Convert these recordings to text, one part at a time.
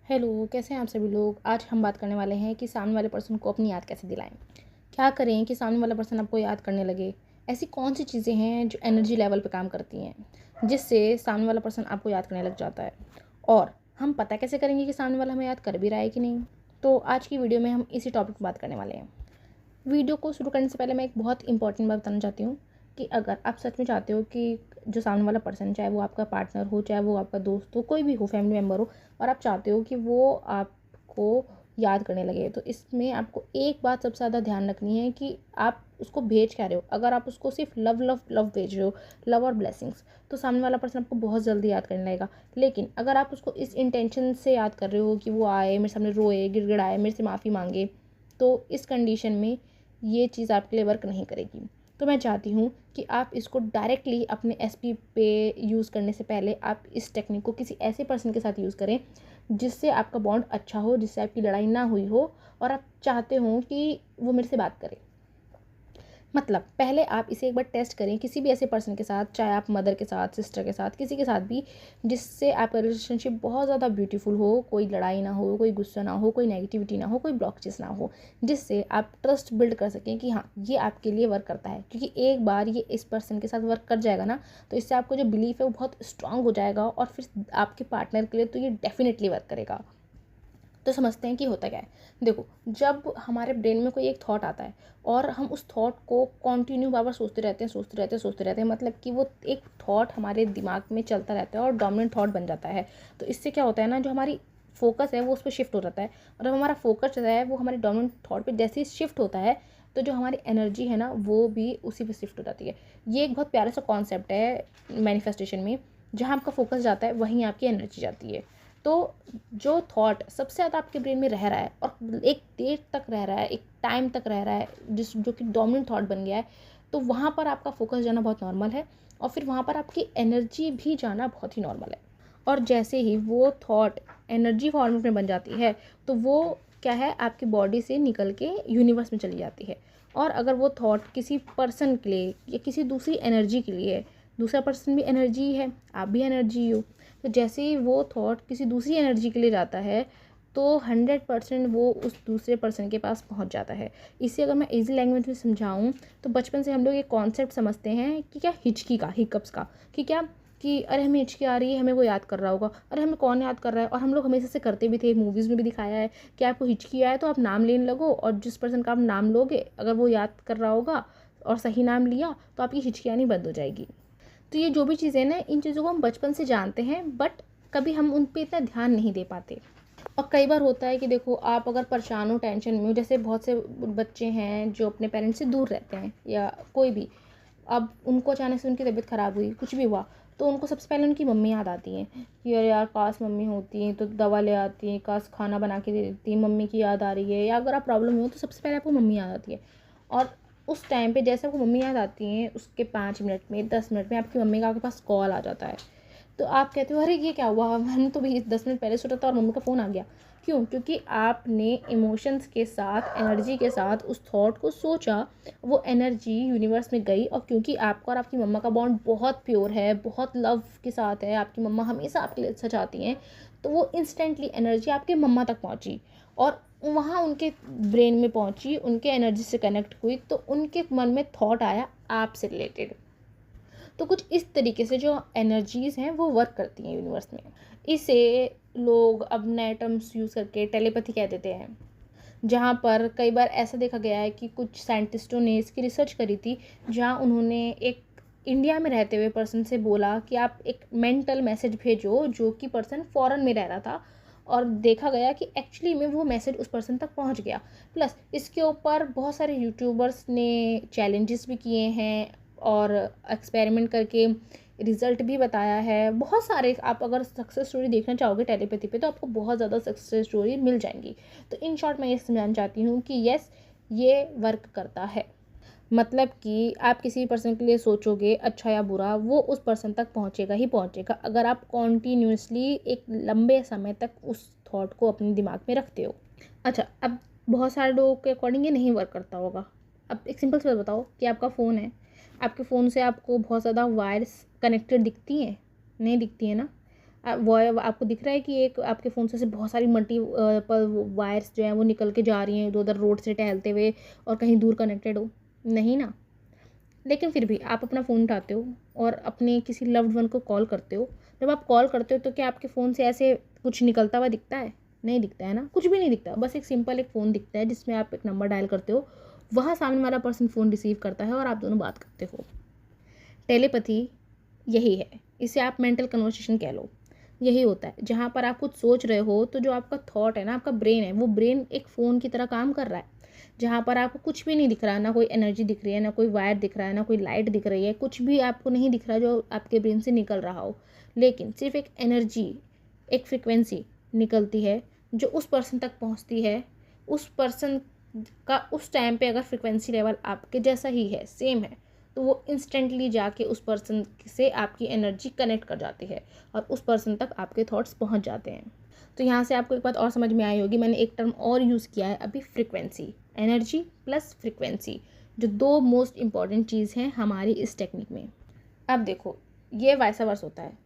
Hello, कैसे हैं आप सभी लोग। आज हम बात करने वाले हैं कि सामने वाले पर्सन को अपनी याद कैसे दिलाएं। क्या करें कि सामने वाला पर्सन आपको याद करने लगे। ऐसी कौन सी चीज़ें हैं जो एनर्जी लेवल पे काम करती हैं जिससे सामने वाला पर्सन आपको याद करने लग जाता है। और हम पता कैसे करेंगे कि सामने वाला हमें याद कर भी रहा है कि नहीं। तो आज की वीडियो में हम इसी टॉपिक पर बात करने वाले हैं। वीडियो को शुरू करने से पहले मैं एक बहुत इंपॉर्टेंट बात बताना चाहती हूँ कि अगर आप सच में चाहते हो कि जो सामने वाला पर्सन, चाहे वो आपका पार्टनर हो, चाहे वो आपका दोस्त हो, कोई भी हो, फैमिली मेम्बर हो, और आप चाहते हो कि वो आपको याद करने लगे, तो इसमें आपको एक बात सबसे ज़्यादा ध्यान रखनी है कि आप उसको भेज क्या रहे हो। अगर आप उसको सिर्फ लव लव लव भेज रहे हो, लव और ब्लेसिंग्स, तो सामने वाला पर्सन आपको बहुत जल्दी याद करने लगेगा। लेकिन अगर आप उसको इस इंटेंशन से याद कर रहे हो कि वो आए मेरे सामने, रोए, गिड़गिड़ाए, मेरे से माफ़ी मांगे, तो इस कंडीशन में ये चीज़ आपके लिए वर्क नहीं करेगी। तो मैं चाहती हूँ कि आप इसको डायरेक्टली अपने एसपी पे यूज़ करने से पहले आप इस टेक्निक को किसी ऐसे पर्सन के साथ यूज़ करें जिससे आपका बॉन्ड अच्छा हो, जिससे आपकी लड़ाई ना हुई हो और आप चाहते हो कि वो मेरे से बात करे। मतलब पहले आप इसे एक बार टेस्ट करें किसी भी ऐसे पर्सन के साथ, चाहे आप मदर के साथ, सिस्टर के साथ, किसी के साथ भी, जिससे आपका रिलेशनशिप बहुत ज़्यादा ब्यूटीफुल हो, कोई लड़ाई ना हो, कोई गुस्सा ना हो, कोई नेगेटिविटी ना हो, कोई ब्लॉकेजेस ना हो, जिससे आप ट्रस्ट बिल्ड कर सकें कि हाँ ये आपके लिए वर्क करता है। क्योंकि एक बार ये इस पर्सन के साथ वर्क कर जाएगा ना, तो इससे आपको जो बिलीफ है वो बहुत स्ट्रांग हो जाएगा और फिर आपके पार्टनर के लिए तो ये डेफिनेटली वर्क करेगा। तो समझते हैं कि होता क्या है। देखो, जब हमारे ब्रेन में कोई एक थॉट आता है और हम उस थॉट को कंटिन्यू बार बार सोचते रहते हैं, मतलब कि वो एक थॉट हमारे दिमाग में चलता रहता है और डोमिनेंट थॉट बन जाता है। तो इससे क्या होता है ना, जो हमारी फोकस है वो उस पर शिफ्ट हो जाता है, और जब हमारा फोकस जो है वो हमारे डोमिनेंट थॉट पे जैसे ही शिफ्ट होता है, तो जो हमारी एनर्जी है ना वो भी उसी पे शिफ्ट हो जाती है। ये एक बहुत प्यारा सा कॉन्सेप्ट है मैनिफेस्टेशन में। जहाँ आपका फोकस जाता है वहीं आपकी एनर्जी जाती है। तो जो थॉट सबसे ज़्यादा आपके ब्रेन में रह रहा है और एक देर तक रह रहा है, एक टाइम तक रह रहा है, जो कि डोमिनेंट थॉट बन गया है, तो वहाँ पर आपका फोकस जाना बहुत नॉर्मल है और फिर वहाँ पर आपकी एनर्जी भी जाना बहुत ही नॉर्मल है। और जैसे ही वो थॉट एनर्जी फॉर्मेट में बन जाती है, तो वो क्या है, आपकी बॉडी से निकल के यूनिवर्स में चली जाती है। और अगर वो थॉट किसी पर्सन के लिए या किसी दूसरी एनर्जी के लिए है, दूसरा पर्सन भी एनर्जी है, आप भी एनर्जी हो, तो जैसे ही वो थॉट किसी दूसरी एनर्जी के लिए जाता है, तो 100% वो उस दूसरे पर्सन के पास पहुंच जाता है। इसे अगर मैं इजी लैंग्वेज में समझाऊं, तो बचपन से हम लोग ये कॉन्सेप्ट समझते हैं कि क्या, हिचकी का, हिकअप्स का, कि क्या, कि अरे हमें हिचकी आ रही है, हमें वो याद कर रहा होगा, अरे हमें कौन याद कर रहा है। और हम लोग हमेशा से करते भी थे, मूवीज़ में भी दिखाया है कि आपको हिचकी आए तो आप नाम लेने लगो, और जिस पर्सन का आप नाम लोगे अगर वो याद कर रहा होगा और सही नाम लिया, तो आपकी हिचकी आनी बंद हो जाएगी। तो ये जो भी चीज़ें ना, इन चीज़ों को हम बचपन से जानते हैं, बट कभी हम उन पे इतना ध्यान नहीं दे पाते। और कई बार होता है कि देखो, आप अगर परेशान हो, टेंशन में हो, जैसे बहुत से बच्चे हैं जो अपने पेरेंट्स से दूर रहते हैं, या कोई भी, अब उनको अचानक से उनकी तबीयत ख़राब हुई, कुछ भी हुआ, तो उनको सबसे पहले उनकी मम्मी याद आती हैं कि अरे यार काश मम्मी होती तो दवा ले आती, काश खाना बना के दे देती, मम्मी की याद आ रही है। या अगर आप प्रॉब्लम हो तो सबसे पहले आपको मम्मी याद आती है। और उस टाइम पे जैसे आपको मम्मी याद आती हैं, उसके 5 मिनट में, 10 मिनट में आपकी मम्मी का आपके पास कॉल आ जाता है। तो आप कहते हो अरे ये क्या हुआ, मैंने तो भी 10 मिनट पहले सोचा था और मम्मी का फ़ोन आ गया। क्यों? क्योंकि आपने इमोशंस के साथ, एनर्जी के साथ उस थॉट को सोचा, वो एनर्जी यूनिवर्स में गई, और क्योंकि आपका और आपकी मम्मा का बॉन्ड बहुत प्योर है, बहुत लव के साथ है, आपकी मम्मा हमेशा आपके लिए अच्छा चाहती हैं, तो वो इंस्टेंटली एनर्जी आपके मम्मा तक पहुंची और वहाँ उनके ब्रेन में पहुंची, उनके एनर्जी से कनेक्ट हुई, तो उनके मन में थॉट आया आपसे रिलेटेड। तो कुछ इस तरीके से जो एनर्जीज़ हैं वो वर्क करती हैं यूनिवर्स में। इसे लोग अब नए टर्म्स यूज़ करके टेलीपैथी कह देते हैं, जहाँ पर कई बार ऐसा देखा गया है कि कुछ साइंटिस्टों ने इसकी रिसर्च करी थी, जहाँ उन्होंने एक इंडिया में रहते हुए पर्सन से बोला कि आप एक मेंटल मैसेज भेजो, जो कि पर्सन फॉरेन में रह रहा था, और देखा गया कि एक्चुअली में वो मैसेज उस पर्सन तक पहुंच गया। प्लस इसके ऊपर बहुत सारे यूट्यूबर्स ने चैलेंजेस भी किए हैं और एक्सपेरिमेंट करके रिज़ल्ट भी बताया है। बहुत सारे, आप अगर सक्सेस स्टोरी देखना चाहोगे टेलीपैथी पे, तो आपको बहुत ज़्यादा सक्सेस स्टोरी मिल जाएंगी। तो इन शॉर्ट मैं ये समझाना चाहती हूँ कि यस, ये वर्क करता है। मतलब कि आप किसी पर्सन के लिए सोचोगे, अच्छा या बुरा, वो उस पर्सन तक पहुँचेगा ही पहुँचेगा, अगर आप कॉन्टीन्यूसली एक लंबे समय तक उस थॉट को अपने दिमाग में रखते हो। अच्छा, अब बहुत सारे लोगों के अकॉर्डिंग ये नहीं वर्क करता होगा। अब एक सिंपल सी बात बताओ कि आपका फ़ोन है, आपके फ़ोन से आपको बहुत ज़्यादा वायर्स कनेक्टेड दिखती हैं? नहीं दिखती है ना। वो आपको दिख रहा है कि एक आपके फ़ोन से बहुत सारी पर वायर्स जो हैं वो निकल के जा रही हैं इधर-उधर रोड से टहलते हुए और कहीं दूर कनेक्टेड हो? नहीं ना। लेकिन फिर भी आप अपना फ़ोन उठाते हो और अपने किसी लव्ड वन को कॉल करते हो। जब आप कॉल करते हो तो क्या आपके फ़ोन से ऐसे कुछ निकलता हुआ दिखता है? नहीं दिखता है ना, कुछ भी नहीं दिखता। बस एक सिंपल एक फ़ोन दिखता है जिसमें आप एक नंबर डायल करते हो, वहाँ सामने वाला पर्सन फ़ोन रिसीव करता है और आप दोनों बात करते हो। टेलीपैथी यही है, इसे आप मेंटल कन्वर्सेशन कह लो। यही होता है, जहाँ पर आप कुछ सोच रहे हो तो जो आपका थॉट है ना, आपका ब्रेन है, वो ब्रेन एक फ़ोन की तरह काम कर रहा है। जहाँ पर आपको कुछ भी नहीं दिख रहा, ना कोई एनर्जी दिख रही है, ना कोई वायर दिख रहा है, ना कोई लाइट दिख रही है, कुछ भी आपको नहीं दिख रहा जो आपके ब्रेन से निकल रहा हो। लेकिन सिर्फ़ एक एनर्जी, एक फ्रीक्वेंसी निकलती है जो उस पर्सन तक पहुँचती है। उस पर्सन का उस टाइम पे अगर फ्रीक्वेंसी लेवल आपके जैसा ही है, सेम है, तो वो इंस्टेंटली जाके उस पर्सन से आपकी एनर्जी कनेक्ट कर जाती है और उस पर्सन तक आपके थॉट्स पहुँच जाते हैं। तो यहाँ से आपको एक बात और समझ में आई होगी, मैंने एक टर्म और यूज़ किया है अभी, फ्रीक्वेंसी। एनर्जी प्लस फ्रीक्वेंसी, जो 2 मोस्ट इम्पॉर्टेंट चीज़ हैं हमारी इस टेक्निक में। अब देखो, ये वाइस वर्सा होता है।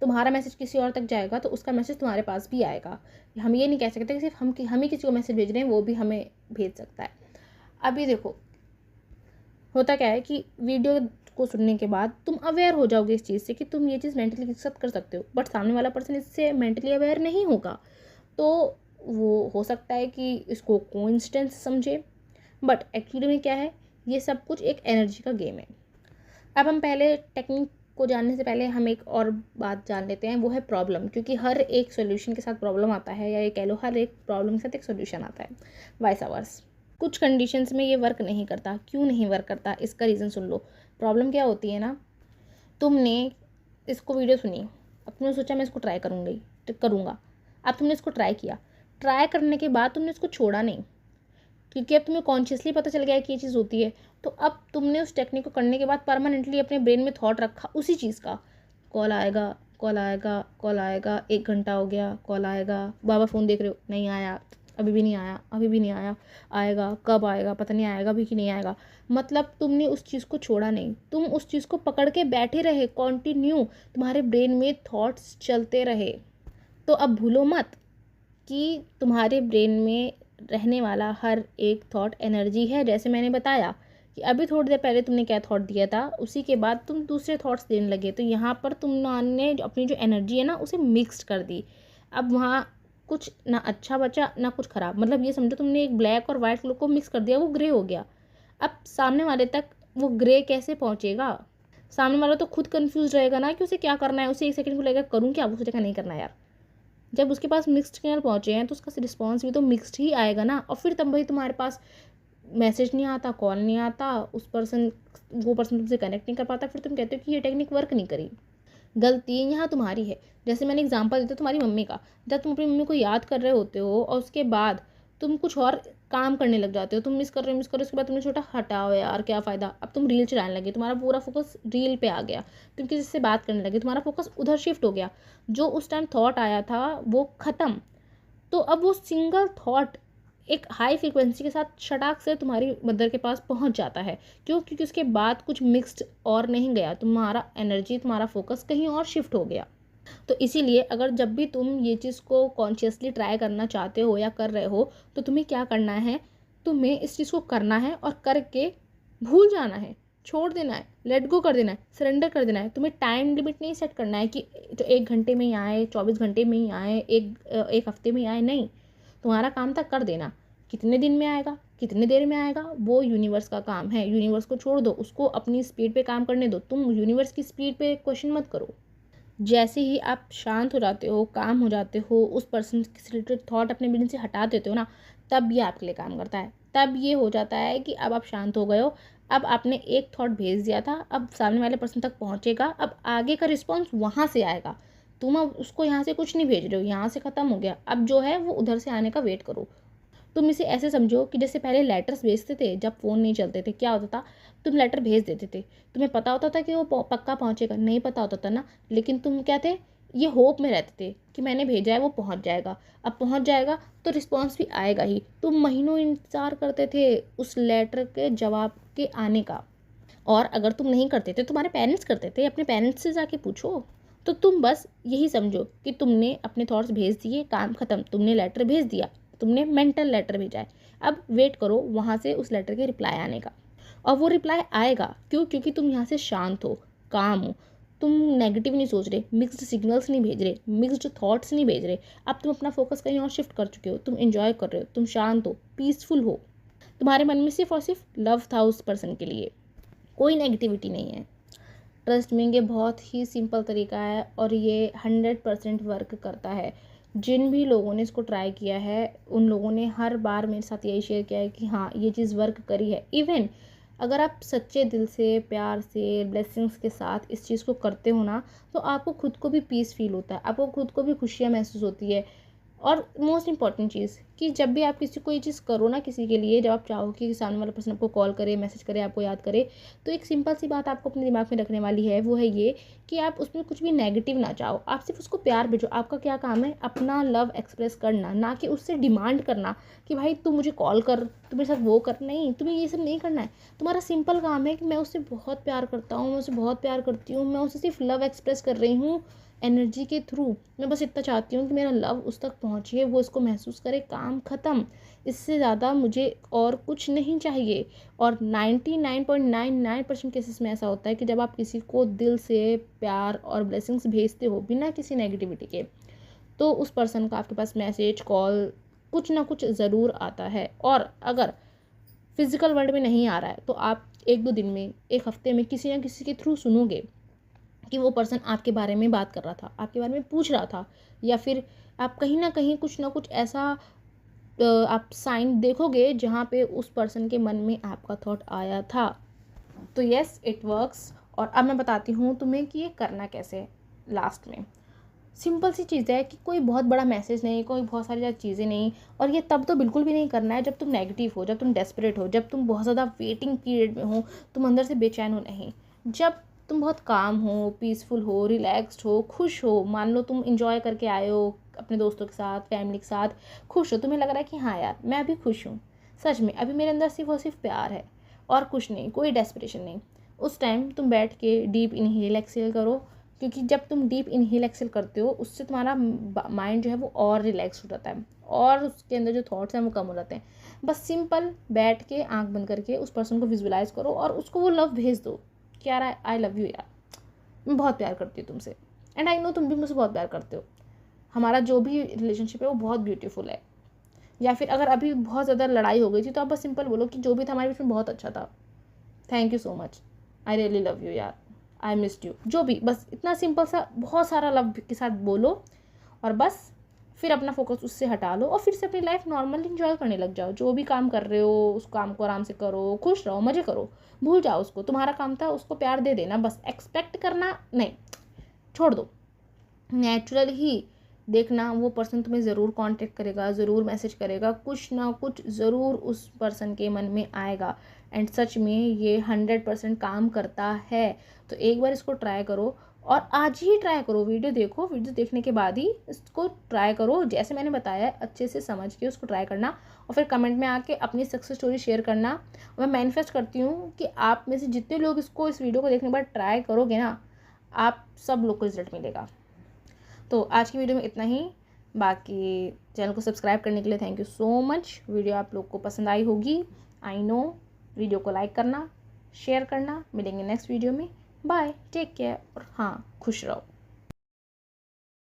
तुम्हारा मैसेज किसी और तक जाएगा तो उसका मैसेज तुम्हारे पास भी आएगा। हम ये नहीं कह सकते कि सिर्फ हम ही किसी को मैसेज भेज रहे हैं, वो भी हमें भेज सकता है। अभी देखो, होता क्या है कि वीडियो को सुनने के बाद तुम अवेयर हो जाओगे इस चीज़ से कि तुम ये चीज़ मेंटली एक्सेप्ट कर सकते हो, बट सामने वाला पर्सन इससे मेंटली अवेयर नहीं होगा। तो वो हो सकता है कि इसको कोइंसिडेंस समझे, बट एक्चुअली में क्या है, ये सब कुछ एक एनर्जी का गेम है। अब हम पहले टेक्निक को जानने से पहले हम एक और बात जान लेते हैं, वो है प्रॉब्लम। क्योंकि हर एक सॉल्यूशन के साथ प्रॉब्लम आता है, या ये कह लो हर एक प्रॉब्लम के साथ एक सॉल्यूशन आता है, वाइस वर्सा। कुछ कंडीशंस में ये वर्क नहीं करता। क्यों नहीं वर्क करता, इसका रीज़न सुन लो। प्रॉब्लम क्या होती है ना, तुमने इसको वीडियो सुनी, अब तुमने सोचा मैं इसको ट्राई करूँगी तो करूँगा। अब तुमने इसको ट्राई किया, ट्राई करने के बाद तुमने इसको छोड़ा नहीं, क्योंकि अब तुम्हें कॉन्शियसली पता चल गया है कि ये चीज़ होती है। तो अब तुमने उस टेक्निक को करने के बाद परमानेंटली अपने ब्रेन में थॉट रखा उसी चीज़ का, कॉल आएगा, कॉल आएगा, कॉल आएगा, 1 घंटा हो गया, कॉल आएगा, बाबा फ़ोन देख रहे हो, नहीं आया, अभी भी नहीं आया, अभी भी नहीं आया, आएगा, कब आएगा, पता नहीं आएगा भी कि नहीं आएगा। मतलब तुमने उस चीज़ को छोड़ा नहीं, तुम उस चीज़ को पकड़ के बैठे रहे, कंटिन्यू तुम्हारे ब्रेन में थॉट्स चलते रहे। तो अब भूलो मत कि तुम्हारे ब्रेन में रहने वाला हर एक थॉट एनर्जी है। जैसे मैंने बताया कि अभी थोड़ी देर पहले तुमने क्या थॉट दिया था, उसी के बाद तुम दूसरे थॉट्स देने लगे, तो यहाँ पर तुमने अपनी जो एनर्जी है ना, उसे मिक्स्ड कर दी। अब वहाँ कुछ ना अच्छा बचा ना कुछ ख़राब, मतलब ये समझो तुमने एक ब्लैक और वाइट कलर को मिक्स कर दिया, वो ग्रे हो गया। अब सामने वाले तक वो ग्रे कैसे पहुँचेगा? सामने वाला तो खुद कन्फ्यूज़ रहेगा ना कि उसे क्या करना है। उसे 1 सेकंड को लगेगा करूँ क्या, वो सोचेगा नहीं करना यार। जब उसके पास मिक्स्ड सिग्नल पहुँचे हैं तो उसका रिस्पॉन्स भी तो मिक्स्ड ही आएगा ना। और फिर तब भाई तुम्हारे पास मैसेज नहीं आता, कॉल नहीं आता, वो पर्सन तुमसे कनेक्ट नहीं कर पाता, फिर तुम कहते हो कि ये टेक्निक वर्क नहीं करी। गलती यहाँ तुम्हारी है। जैसे मैंने एग्जांपल दिया तुम्हारी मम्मी का, जब तुम अपनी मम्मी को याद कर रहे होते हो और उसके बाद तुम कुछ और काम करने लग जाते हो, तुम मिस कर रहे हो, उसके बाद तुमने छोटा हटाओ यार क्या फ़ायदा, अब तुम रील चलाने लगे, तुम्हारा पूरा फोकस रील पे आ गया, तुम किसी से बात करने लगे, तुम्हारा फोकस उधर शिफ्ट हो गया, जो उस टाइम थॉट आया था वो ख़त्म। तो अब वो सिंगल थॉट एक हाई फ्रिक्वेंसी के साथ शटाक से तुम्हारी मदर के पास पहुंच जाता है। क्यों? क्योंकि उसके बाद कुछ मिक्स्ड और नहीं गया, तुम्हारा एनर्जी, तुम्हारा फोकस कहीं और शिफ्ट हो गया। तो इसीलिए अगर जब भी तुम ये चीज़ को कॉन्शियसली ट्राई करना चाहते हो या कर रहे हो, तो तुम्हें क्या करना है, तुम्हें इस चीज़ को करना है और करके भूल जाना है, छोड़ देना है, लेट गो कर देना है, सरेंडर कर देना है। तुम्हें टाइम लिमिट नहीं सेट करना है कि तो 1 घंटे में ही आए, 24 घंटे में ही आए, एक हफ्ते में ही आए, नहीं। तुम्हारा काम था कर देना। कितने दिन में आएगा, कितने देर में आएगा, वो यूनिवर्स का काम है। यूनिवर्स को छोड़ दो, उसको अपनी स्पीड पे काम करने दो। तुम यूनिवर्स की स्पीड पे क्वेश्चन मत करो। जैसे ही आप शांत हो जाते हो, काम हो जाते हो, उस पर्सन से रिलेटेड थॉट अपने ब्रेन से हटा देते हो ना, तब ये आपके लिए काम करता है। तब ये हो जाता है कि अब आप शांत हो गए हो, अब आपने एक थॉट भेज दिया था, अब सामने वाले पर्सन तक पहुँचेगा, अब आगे का रिस्पॉन्स वहाँ से आएगा। तुम अब उसको यहाँ से कुछ नहीं भेज रहे हो, यहाँ से ख़त्म हो गया, अब जो है वो उधर से आने का वेट करो। तुम इसे ऐसे समझो कि जैसे पहले लेटर्स भेजते थे, जब फ़ोन नहीं चलते थे, क्या होता था, तुम लेटर भेज देते थे, तुम्हें पता होता था कि वो पक्का पहुँचेगा, नहीं पता होता था ना, लेकिन तुम क्या थे, ये होप में रहते थे कि मैंने भेजा है वो पहुँच जाएगा। अब पहुँच जाएगा तो रिस्पॉन्स भी आएगा ही। तुम महीनों इंतज़ार करते थे उस लेटर के जवाब के आने का। और अगर तुम नहीं करते थे, तुम्हारे पेरेंट्स करते थे, अपने पेरेंट्स से जाके पूछो। तो तुम बस यही समझो कि तुमने अपने थॉट्स भेज दिए, काम ख़त्म, तुमने लेटर भेज दिया, तुमने मेंटल लेटर भेजा है। अब वेट करो वहाँ से उस लेटर के रिप्लाई आने का, और वो रिप्लाई आएगा। क्यों? क्योंकि तुम यहाँ से शांत हो, काम हो, तुम नेगेटिव नहीं सोच रहे, मिक्स्ड सिग्नल्स नहीं भेज रहे, मिक्स्ड थॉट्स नहीं भेज रहे। अब तुम अपना फोकस कहीं और शिफ्ट कर चुके हो, तुम एंजॉय कर रहे हो, तुम शांत हो, पीसफुल हो, तुम्हारे मन में सिर्फ और सिर्फ लव था उस पर्सन के लिए, कोई नेगेटिविटी नहीं है। ट्रस्ट में ये बहुत ही सिंपल तरीका है और ये 100% वर्क करता है। जिन भी लोगों ने इसको ट्राई किया है उन लोगों ने हर बार मेरे साथ यही शेयर किया है कि हाँ ये चीज़ वर्क करी है। इवन अगर आप सच्चे दिल से, प्यार से, ब्लेसिंग्स के साथ इस चीज़ को करते हो ना, तो आपको खुद को भी पीस फील होता है, आपको खुद को भी खुशियाँ महसूस होती है। और मोस्ट इंपॉर्टेंट चीज़ कि जब भी आप किसी को ये चीज़ करो ना, किसी के लिए, जब आप चाहो कि सामने वाला पर्सन आपको कॉल करे, मैसेज करे, आपको याद करे, तो एक सिंपल सी बात आपको अपने दिमाग में रखने वाली है, वो है ये कि आप उसमें कुछ भी नेगेटिव ना चाहो, आप सिर्फ उसको प्यार भेजो। आपका क्या काम है? अपना लव एक्सप्रेस करना, ना कि उससे डिमांड करना कि भाई तू मुझे कॉल कर, तू मेरे साथ वो कर। नहीं, तुम्हें ये सब नहीं करना है। तुम्हारा सिंपल काम है कि मैं उससे बहुत प्यार करता हूँ, मैं उससे बहुत प्यार करती हूँ, मैं उससे सिर्फ लव एक्सप्रेस कर रही हूँ एनर्जी के थ्रू। मैं बस इतना चाहती हूँ कि मेरा लव उस तक पहुँचे, वो इसको महसूस करे, काम ख़त्म। इससे ज़्यादा मुझे और कुछ नहीं चाहिए। और 99.99% केसेस में ऐसा होता है कि जब आप किसी को दिल से प्यार और ब्लेसिंग्स भेजते हो बिना किसी नेगेटिविटी के, तो उस पर्सन का आपके पास मैसेज, कॉल, कुछ ना कुछ ज़रूर आता है। और अगर फिज़िकल वर्ल्ड में नहीं आ रहा है तो आप 1-2 दिन में, 1 हफ्ते में किसी ना किसी के थ्रू सुनोगे कि वो पर्सन आपके बारे में बात कर रहा था, आपके बारे में पूछ रहा था, या फिर आप कहीं ना कहीं कुछ ना कुछ ऐसा आप साइन देखोगे जहाँ पे उस पर्सन के मन में आपका थॉट आया था। तो यस, इट वर्क्स। और अब मैं बताती हूँ तुम्हें कि ये करना कैसे है। लास्ट में सिंपल सी चीज़ है कि कोई बहुत बड़ा मैसेज नहीं, कोई बहुत सारी ज़्यादा चीज़ें नहीं। और ये तब तो बिल्कुल भी नहीं करना है जब तुम नेगेटिव हो, जब तुम डेस्परेट हो, जब तुम बहुत ज़्यादा वेटिंग पीरियड में हो, तुम अंदर से बेचैन हो। नहीं, जब तुम बहुत काम हो, पीसफुल हो, रिलैक्स्ड हो, खुश हो, मान लो तुम इंजॉय करके आए हो अपने दोस्तों के साथ, फैमिली के साथ, खुश हो, तुम्हें लग रहा है कि हाँ यार मैं अभी खुश हूँ, सच में अभी मेरे अंदर सिर्फ और सिर्फ प्यार है और कुछ नहीं, कोई डेस्परेशन नहीं। उस टाइम तुम बैठ के डीप इनहेल एक्सहेल करो, क्योंकि जब तुम डीप इनहेल एक्सहेल करते हो उससे तुम्हारा माइंड जो है वो और रिलैक्स हो जाता है और उसके अंदर जो थॉट्स हैं वो कम हो जाते हैं। बस सिंपल बैठ के आंख बंद करके उस पर्सन को विजुअलाइज करो और उसको वो लव भेज दो कि यार आई लव यू यार, मैं बहुत प्यार करती हूँ तुमसे, एंड आई नो तुम भी मुझसे बहुत प्यार करते हो, हमारा जो भी रिलेशनशिप है वो बहुत ब्यूटीफुल है। या फिर अगर अभी बहुत ज़्यादा लड़ाई हो गई थी तो आप बस सिंपल बोलो कि जो भी था हमारे बीच में बहुत अच्छा था, thank you so much, I really love you यार, आई मिस्ड यू, जो भी, बस इतना सिंपल सा बहुत सारा लव के साथ बोलो और बस फिर अपना फोकस उससे हटा लो और फिर से अपनी लाइफ नॉर्मली इंजॉय करने लग जाओ। जो भी काम कर रहे हो उस काम को आराम से करो, खुश रहो, मज़े करो, भूल जाओ उसको। तुम्हारा काम था उसको प्यार दे देना, बस एक्सपेक्ट करना नहीं, छोड़ दो। नेचुरल ही देखना वो पर्सन तुम्हें ज़रूर कांटेक्ट करेगा, ज़रूर मैसेज करेगा, कुछ ना कुछ ज़रूर उस पर्सन के मन में आएगा। एंड सच में ये 100% काम करता है। तो एक बार इसको ट्राई करो और आज ही ट्राई करो। वीडियो देखो, वीडियो देखने के बाद ही इसको ट्राई करो, जैसे मैंने बताया है अच्छे से समझ के उसको ट्राई करना और फिर कमेंट में आके अपनी सक्सेस स्टोरी शेयर करना। मैं मैनिफेस्ट करती हूँ कि आप में से जितने लोग इसको, इस वीडियो को देखने के बाद ट्राई करोगे ना, आप सब लोग को रिजल्ट मिलेगा। तो आज की वीडियो में इतना ही। बाकी चैनल को सब्सक्राइब करने के लिए thank you so much. Video आप लोग को पसंद आई होगी, आई नो। वीडियो को लाइक करना, शेयर करना। मिलेंगे नेक्स्ट वीडियो में। बाय, टेक केयर और हाँ, खुश रहो।